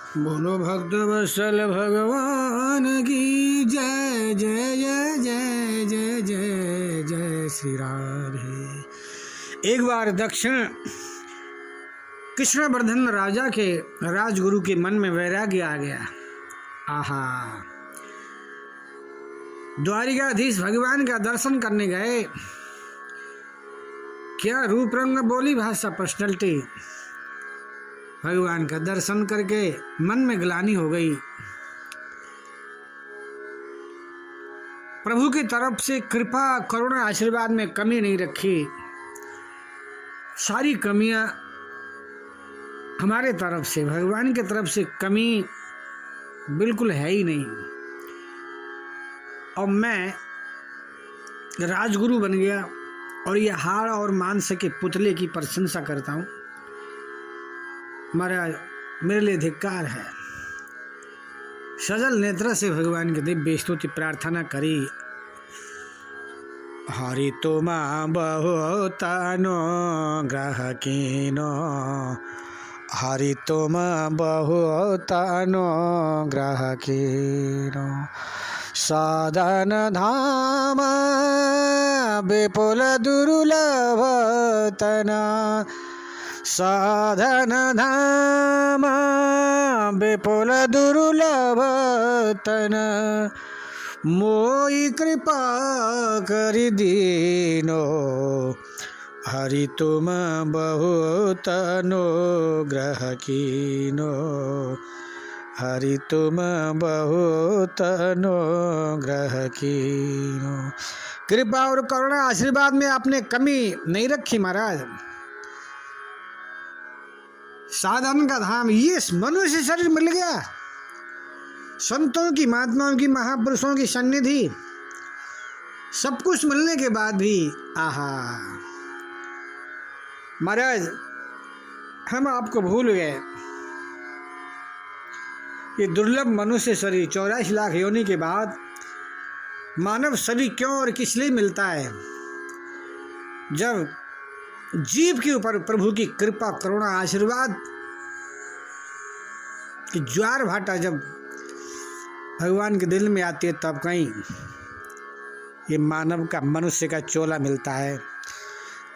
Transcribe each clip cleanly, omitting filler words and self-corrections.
बोलो भक्त वत्सल भगवान की जय जय जय जय जय जय जय श्री राधे। एक बार दक्षिण कृष्णवर्धन राजा के राजगुरु के मन में वैराग्य आ गया। आहा, द्वारिकाधीश भगवान का दर्शन करने गए। क्या रूप रंग बोली भाषा पर्सनैलिटी। भगवान का दर्शन करके मन में ग्लानि हो गई। प्रभु की तरफ से कृपा करुणा आशीर्वाद में कमी नहीं रखी। सारी कमियां हमारे तरफ से, भगवान की तरफ से कमी बिल्कुल है ही नहीं। और मैं राजगुरु बन गया और ये हाड़ और मांस के पुतले की प्रशंसा करता हूँ। महाराज, मेरे लिए धिक्कार है। सजल नेत्र से भगवान की दिव्य स्तुति प्रार्थना करी। हरि तुम बहुतनो ग्रहकीनो, हरि तुम बहुतनो ग्रहकीनो, साधन धाम विपुल दुर्लभ तना, साधन धाम विपुल दुर्लभ तना, मोई कृपा करि दीनो, हरि तुम बहुतनो ग्रहकीनो, हरि तुम बहुतनो ग्रहकीनो। कृपा और करुणा आशीर्वाद में आपने कमी नहीं रखी महाराज। साधन का धाम, ये मनुष्य शरीर मिल गया, संतों की, महात्माओं की, महापुरुषों की सन्निधि, सब कुछ मिलने के बाद भी आहा महाराज, हम आपको भूल गए। ये दुर्लभ मनुष्य शरीर 84 लाख योनि के बाद मानव शरीर क्यों और किस लिए मिलता है? जब जीव के ऊपर प्रभु की कृपा करुणा आशीर्वाद की ज्वार भाटा जब भगवान के दिल में आती है, तब कहीं ये मानव का, मनुष्य का चोला मिलता है।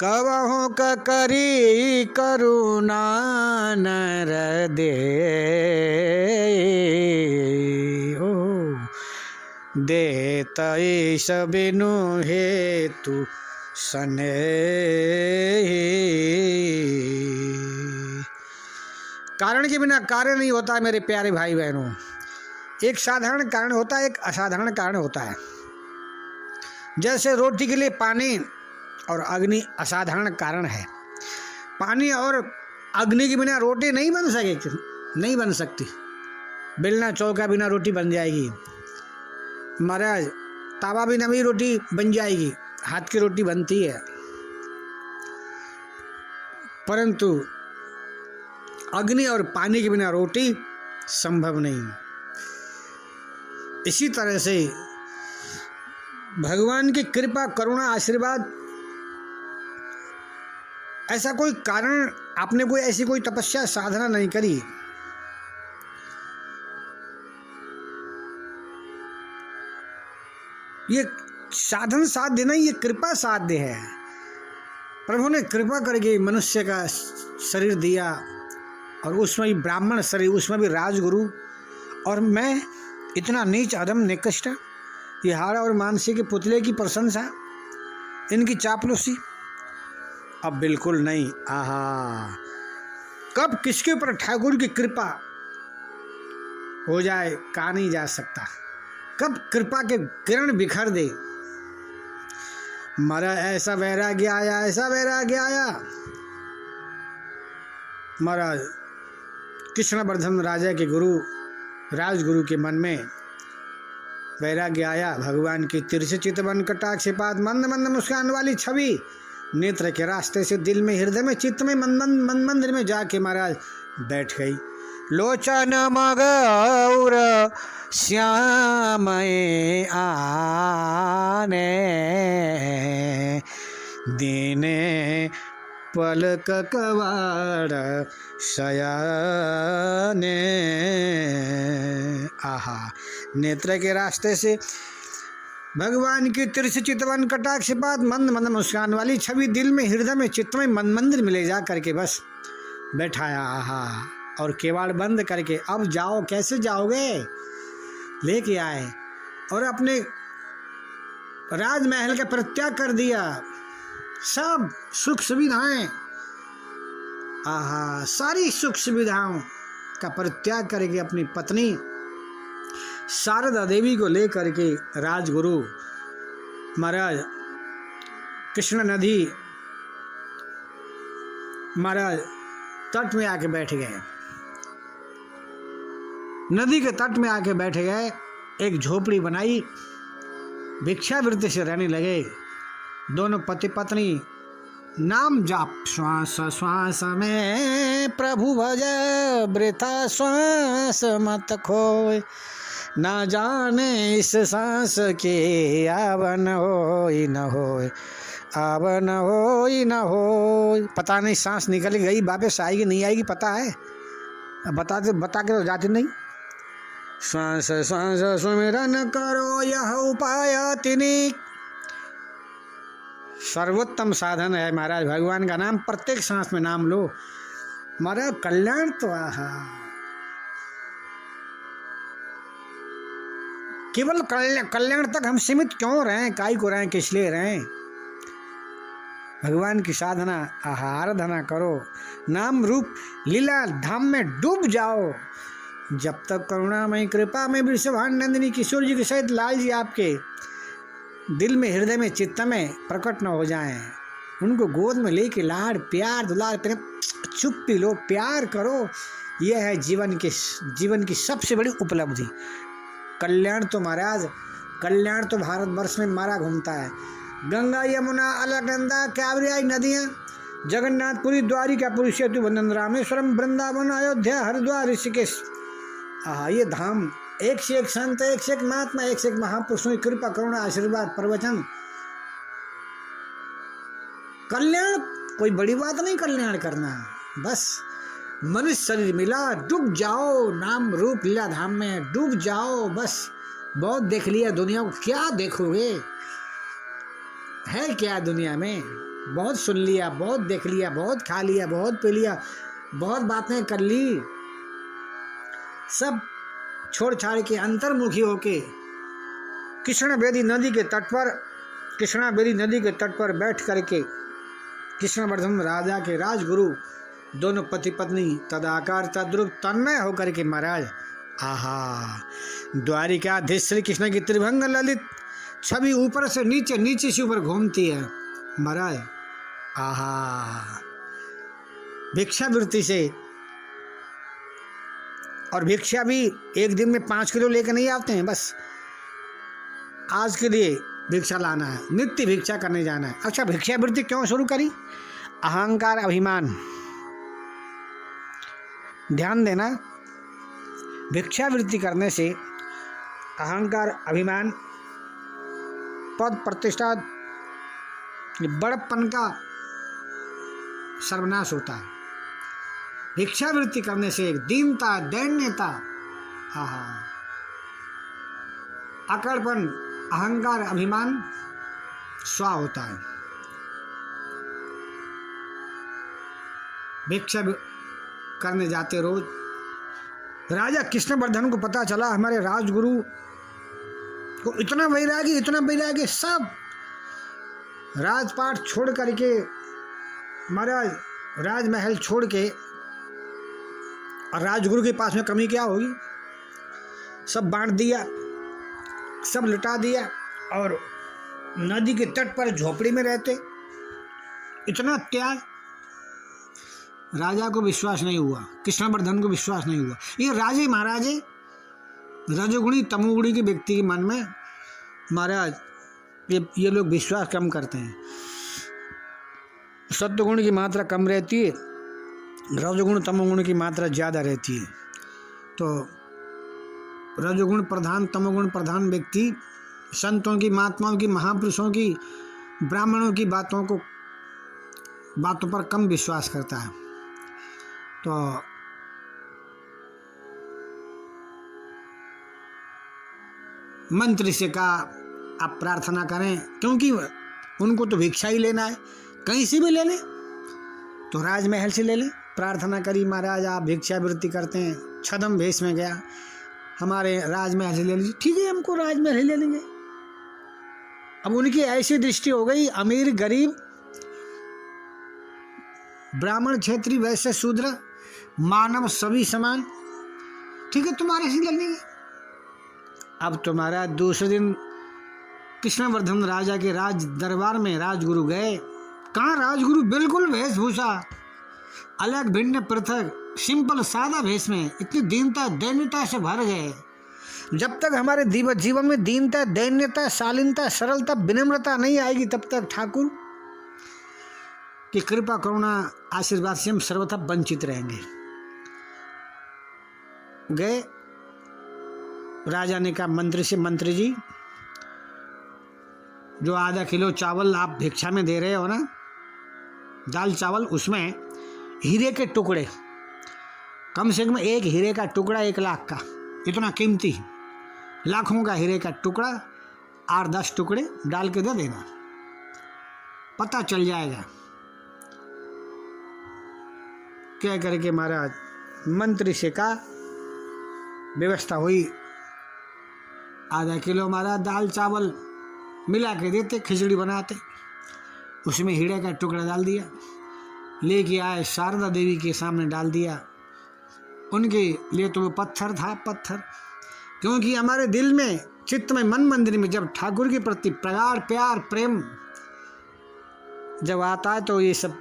कवहों का करी करुणा नर दे, ओ देतई सबिनु हेतु सने। कारण के बिना कार्य नहीं होता मेरे प्यारे भाई बहनों। एक साधारण कारण होता है, एक असाधारण कारण होता है। जैसे रोटी के लिए पानी और अग्नि असाधारण कारण है। पानी और अग्नि के बिना रोटी नहीं बन सकेगी, नहीं बन सकती। बेलना चौका बिना रोटी बन जाएगी महाराज, तावा बिना भी रोटी बन जाएगी, हाथ की रोटी बनती है, परंतु अग्नि और पानी के बिना रोटी संभव नहीं। इसी तरह से भगवान की कृपा करुणा आशीर्वाद, ऐसा कोई कारण, आपने कोई ऐसी कोई तपस्या साधना नहीं करी, ये साधन साध्य नहीं, ये कृपा साध्य है। प्रभु ने कृपा करके मनुष्य का शरीर दिया, और उसमें भी ब्राह्मण शरीर, उसमें भी राजगुरु, और मैं इतना नीच अधम निकृष्ट, ये हाड़ और मानसी के पुतले की प्रशंसा, इनकी चापलूसी, अब बिल्कुल नहीं। आहा, कब किसके ऊपर ठाकुर की कृपा हो जाए कहा नहीं जा सकता। कब कृपा के किरण बिखर दे। महाराज, ऐसा वैराग्य आया, ऐसा वैराग्य आया महाराज। कृष्णवर्धन राजा के गुरु, राजगुरु के मन में वैराग्य आया। भगवान की तिरछे चितवन कटाक्षपात मंद मंद मुस्कान वाली छवि नेत्र के रास्ते से दिल में, हृदय में, चित्त में, मन मंदिर में जाके महाराज बैठ गई। लोचन मगौर श्याम आने, दीने पलक कवाड़ शयाने, आहा, नेत्र के रास्ते से भगवान की तिरछ चितवन कटाक्षपात मंद मंद मुस्कान वाली छवि दिल में, हृदय में, चित्त में, मन मंदिर में ले जा करके बस बैठाया। आहा, और केवाड़ बंद करके अब जाओ। कैसे जाओगे? लेके आए और अपने राजमहल का परित्याग कर दिया। सब सुख सुविधाएं, आहा, सारी सुख सुविधाओं का परित्याग करके अपनी पत्नी शारदा देवी को लेकर के राजगुरु महाराज कृष्ण नदी महाराज तट में आके बैठ गए। नदी के तट में आके बैठ गए, एक झोपड़ी बनाई, भिक्षावृत्ति से रहने लगे। दोनों पति पत्नी नाम जाप, श्वास श्वास में प्रभु भज, वृथा श्वास मत खोए, ना जाने इस सांस के आवन होई न होए, आवन होई न होए। पता नहीं सांस निकल गई, वापस आएगी नहीं आएगी पता है? अब बता के तो जाती नहीं। श्वास श्वास सुमिरन करो यह उपाय तिनी, सर्वोत्तम साधन है महाराज भगवान का नाम। प्रत्येक सांस में नाम लो महाराज, कल्याण तो आहा। केवल कल्याण तक हम सीमित क्यों रहें? काई को रहें, किस लिए रहें? भगवान की साधना, आराधना करो, नाम रूप लीला धाम में डूब जाओ। जब तक करुणामयी कृपा में वृषभान नंदिनी किशोर जी के सहित लाल जी आपके दिल में, हृदय में, चित्त में प्रकट न हो जाएं, उनको गोद में लेके लाड़ प्यार दुलार चुप पी लो, प्यार करो। यह है जीवन की सबसे बड़ी उपलब्धि। कल्याण तो महाराज, कल्याण तो भारतवर्ष में मारा घूमता है। गंगा यमुना अलकनंदा कावेरी नदियाँ, जगन्नाथपुरी, द्वारिकापुरी, सेतु बंधन, रामेश्वरम, वृंदावन, अयोध्या, हरिद्वार, ऋषिकेश। आहा, ये धाम एक से एक संत, एक से एक महात्मा, एक से एक महापुरुषों की कृपा, करुणा, आशीर्वाद, प्रवचन। कल्याण कोई बड़ी बात नहीं कल्याण करना, बस मनुष्य शरीर मिला, डूब जाओ नाम रूप लीला धाम में, डूब जाओ बस। बहुत देख लिया दुनिया को, क्या देखोगे? है क्या दुनिया में? बहुत सुन लिया, बहुत देख लिया, बहुत खा लिया, बहुत पी लिया, बहुत बातें कर ली, सब छोड़ छाड़ के अंतर्मुखी होके कृष्णावेदी नदी के तट पर बैठ करके कृष्णवर्धन राजा के राजगुरु दोनों पति पत्नी तदाकार तद्रुप तन्मय होकर के महाराज, आहा, द्वारिकाधीश श्री कृष्ण की त्रिभंग ललित छवि ऊपर से नीचे, नीचे से ऊपर घूमती है महाराज। आहा, भिक्षावृत्ति से, और भिक्षा भी एक दिन में 5 किलो लेकर नहीं आते हैं, बस आज के लिए भिक्षा लाना है, नित्य भिक्षा करने जाना है। अच्छा, भिक्षावृत्ति क्यों शुरू करी? अहंकार अभिमान, ध्यान देना, भिक्षावृत्ति करने से अहंकार अभिमान, पद प्रतिष्ठा, बड़प्पन का सर्वनाश होता है। भिक्षावृत्ति करने से दीनता, दैन्यता, आहा, अकड़पन, अहंकार अभिमान स्वा होता है। भिक्षा करने जाते रोज राजा कृष्णवर्धन को पता चला हमारे राजगुरु को इतना वैरागी, सब राजपाट छोड़ करके महाराज राजमहल छोड़ के, और राजगुरु के पास में कमी क्या होगी? सब बांट दिया, सब लुटा दिया, और नदी के तट पर झोपड़ी में रहते। इतना त्याग राजा को विश्वास नहीं हुआ, कृष्णवर्धन को विश्वास नहीं हुआ। ये राजे महाराजे रजोगुणी तमोगुणी के व्यक्ति के मन में महाराज ये लोग विश्वास कम करते हैं। सत्वगुण की मात्रा कम रहती है, रजोगुण तमोगुण की मात्रा ज़्यादा रहती है। तो रजोगुण प्रधान तमोगुण प्रधान व्यक्ति संतों की, महात्माओं की, महापुरुषों की, ब्राह्मणों की बातों पर कम विश्वास करता है। तो मंत्री से कहा आप प्रार्थना करें, क्योंकि उनको तो भिक्षा ही लेना है, कहीं से भी ले लें, तो राजमहल से ले लें। प्रार्थना करी, महाराज आप भिक्षावृत्ति करते हैं, छद्म भेष में गया, हमारे राजमहल से ले लीजिए। ठीक है, हमको राजमहल ही ले लेंगे। अब उनकी ऐसी दृष्टि हो गई, अमीर गरीब, ब्राह्मण क्षेत्रीय वैश्य शूद्र मानव सभी समान, ठीक है तुम्हारे से ले लेंगे। अब तुम्हारा दूसरे दिन कृष्णवर्धन राजा के राज दरबार में राजगुरु गए। कहाँ राजगुरु बिल्कुल वेशभूषा अलग, भिन्न, पृथक, सिंपल सादा भेष में, इतनी दीनता दैन्यता से भर गए। जब तक हमारे जीवन में दीनता दैन्यता शालीनता सरलता विनम्रता नहीं आएगी, तब तक ठाकुर की कृपा करुणा आशीर्वाद से हम सर्वथा वंचित रहेंगे। गए, राजा ने कहा मंत्री से, मंत्री जी जो आधा किलो चावल आप भिक्षा में दे रहे हो ना, दाल चावल, उसमें हीरे के टुकड़े, कम से कम एक हीरे का टुकड़ा 1 लाख का, इतना कीमती, लाखों का हीरे का टुकड़ा 8-10 टुकड़े डाल के दे देना, पता चल जाएगा। क्या करके महाराज मंत्री से कहा, व्यवस्था हुई, आधा किलो महाराज दाल चावल मिला के देते, खिचड़ी बनाते, उसमें हीरे का टुकड़ा डाल दिया, लेके आए शारदा देवी के सामने डाल दिया। उनके लिए तो वो पत्थर था, पत्थर, क्योंकि हमारे दिल में, चित्त में, मन मंदिर में जब ठाकुर के प्रति प्रगाढ़ प्यार प्रेम जब आता है तो ये सब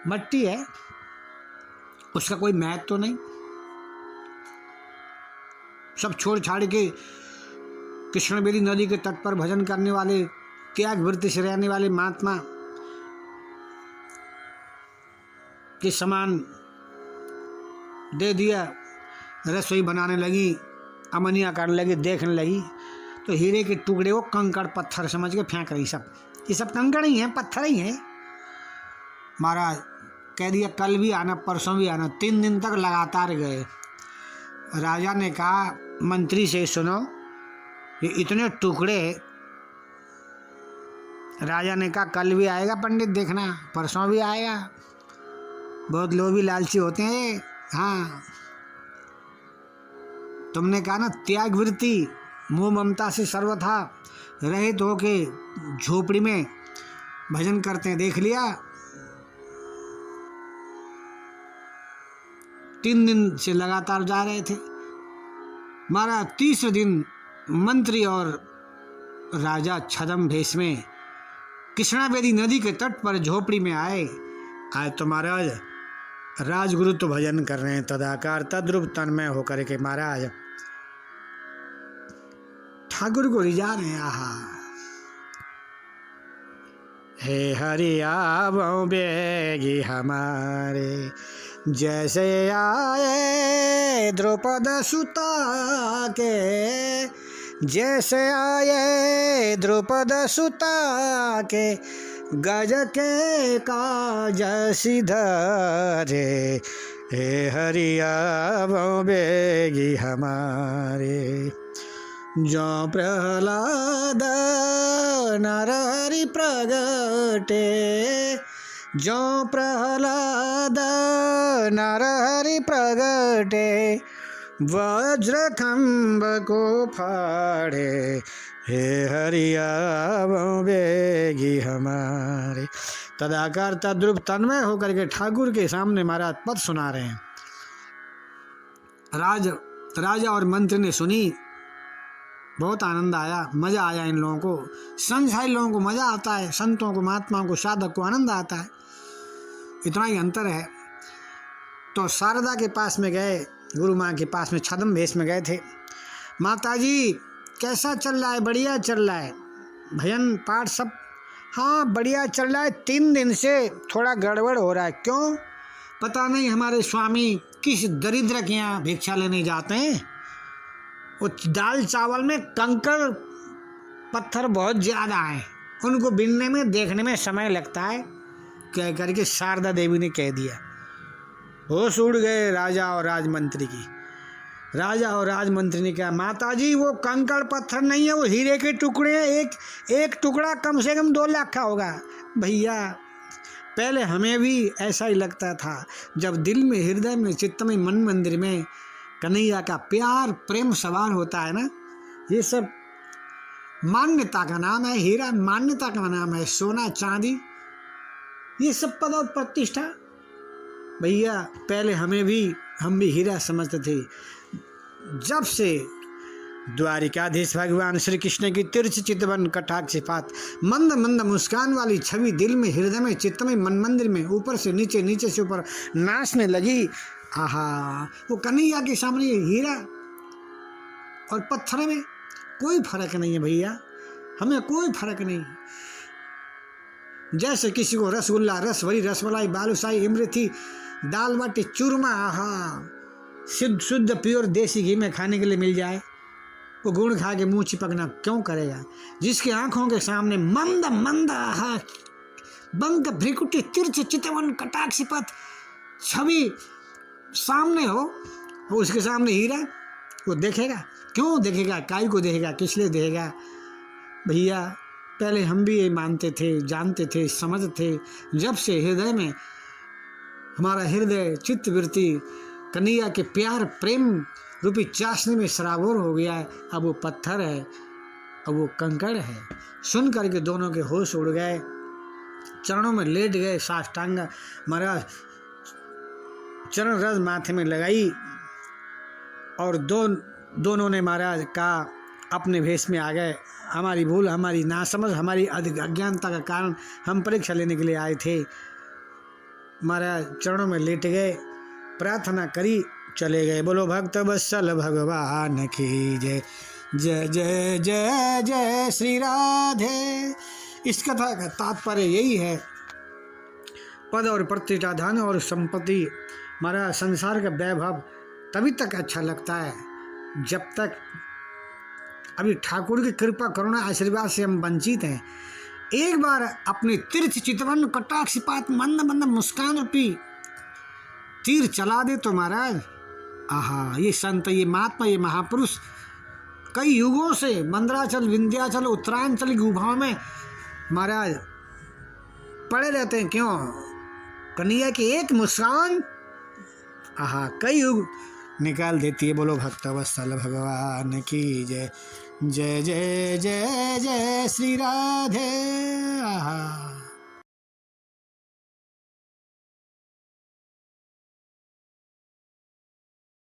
मट्टी है, उसका कोई महत्व तो नहीं। सब छोड़ छाड़ के कृष्णवेदी नदी के तट पर भजन करने वाले, त्याग वृत्ति से रहने वाले महात्मा के समान दे दिया। रसोई बनाने लगी, अमनिया करने लगी, देखने लगी तो हीरे के टुकड़े को कंकड़ पत्थर समझ के फेंक रही। सब ये सब कंकड़ ही हैं, पत्थर ही हैं। महाराज कह दिया कल भी आना, परसों भी आना। 3 दिन तक लगातार गए। राजा ने कहा मंत्री से, सुनो ये इतने टुकड़े, राजा ने कहा कल भी आएगा पंडित, देखना परसों भी आएगा। बहुत लोभी लालची होते हैं। हाँ, तुमने कहा ना त्याग वृत्ति मोह ममता से सर्वथा रहित होके झोपड़ी में भजन करते हैं, देख लिया। 3 दिन से लगातार जा रहे थे। महाराज तीसरे दिन मंत्री और राजा छद्म भेष में कृष्णावेदी नदी के तट पर झोपड़ी में आए। तो महाराज राजगुरु तो भजन कर रहे हैं, तदाकार तद्रुप तन्मय होकर के महाराज ठाकुर को रिझा रहे हैं। आहा, हे हरि आवो बेगी हमारे, जैसे आए द्रौपद सुता के, जैसे आए द्रौपद सुता के, गज के काज सिधारे, हे हरि आवो बेगी हमारे। जो प्रहलाद नरहरि प्रगटे, जो प्रहलाद नरहरि प्रगटे, वज्र खंभ को फाड़े, हे हरि आवो बेगी हमारे। तदाकार तद्रुप तन्मय होकर के ठाकुर के सामने महाराज पद सुना रहे हैं। राजा और मंत्री ने सुनी, बहुत आनंद आया, मजा आया। इन लोगों को, संसारी लोगों को मजा आता है, संतों को, महात्माओं को, साधक को आनंद आता है, इतना ही अंतर है। तो शारदा के पास में गए, गुरु माँ के पास में छद्म भेष में गए थे। माता जी कैसा चल रहा है? बढ़िया चल रहा है, भजन पाठ सब हाँ बढ़िया चल रहा है। 3 दिन से थोड़ा गड़बड़ हो रहा है। क्यों? पता नहीं हमारे स्वामी किस दरिद्र के यहाँ भिक्षा लेने जाते हैं। वो दाल चावल में कंकड़ पत्थर बहुत ज़्यादा हैं, उनको बिनने में देखने में समय लगता है, कह करके शारदा देवी ने कह दिया। होश उड़ गए राजा और राजमंत्री की। राजा और राजमंत्री ने कहा, माता जी वो कंकड़ पत्थर नहीं है, वो हीरे के टुकड़े हैं, एक टुकड़ा कम से कम 2 लाख का होगा। भैया पहले हमें भी ऐसा ही लगता था, जब दिल में, हृदय में, चित्त में, मन मंदिर में कन्हैया का प्यार प्रेम सवार होता है ना, ये सब मान्यता का नाम है। हीरा मान्यता का नाम है, सोना चांदी ये सब पद और प्रतिष्ठा। भैया पहले हम भी हीरा समझते थे। जब से द्वारिकाधीश भगवान श्री कृष्ण की तिरछ चितवन कटाक्षपात मंद मंद मुस्कान वाली छवि दिल में, हृदय में, चित्त में, मन मंदिर में ऊपर से नीचे, नीचे से ऊपर नाचने लगी। आहा, वो कन्हैया के सामने हीरा और पत्थर में कोई फर्क नहीं है भैया, हमें कोई फर्क नहीं। जैसे किसी को रसगुल्ला, रसभरी, रसमलाई, बालूशाही, इमरती, दाल बाटी, चूरमा, आहा शुद्ध प्योर देसी घी में खाने के लिए मिल जाए, वो गुड़ खा के मुंह चिपकना क्यों करेगा? जिसकी आंखों के सामने मंद मंद आहा बंक भ्रिकुटी तिरछ चितवन कटाक्षपात छवि सामने हो, वो उसके सामने हीरा, वो देखेगा? क्यों देखेगा? काय को देखेगा? किस लिए देखेगा? भैया पहले हम भी ये मानते थे, जानते थे, समझते थे। जब से हृदय में हमारा हृदय चित्त वृत्ति कन्हैया के प्यार प्रेम रूपी चाशनी में सराबोर हो गया है, अब वो पत्थर है, अब वो कंकड़ है। सुन करके दोनों के होश उड़ गए, चरणों में लेट गए, साष्टांग महाराज चरण रज माथे में लगाई और दोनों ने महाराज कहा, अपने भेष में आ गए, हमारी भूल, हमारी नासमझ, हमारी अज्ञानता का कारण, हम परीक्षा लेने के लिए आए थे। महाराज चरणों में लेट गए, प्रार्थना करी, चले गए। बोलो भक्त वत्सल भगवान की जय। जय जय जय जय श्री राधे। इस कथा का तात्पर्य यही है, पद और प्रतिष्ठा, धन और संपत्ति, हमारा संसार का वैभव तभी तक अच्छा लगता है जब तक अभी ठाकुर की कृपा करुणा आशीर्वाद से हम वंचित हैं। एक बार अपने तीर्थ चितवन कटाक्षपात मंद मंद मुस्कान रूपी तीर चला दे तो महाराज, आहा, ये संत, ये महात्मा, ये महापुरुष कई युगों से मंदराचल, विंध्याचल, उत्तरांचल की गुफाओं में महाराज पड़े रहते हैं। क्यों? कन्हैया की एक मुस्कान आहा कई युग निकाल देती है। बोलो भक्त वत्सल भगवान की जय। जय जय जय जय श्री राधे। आहा।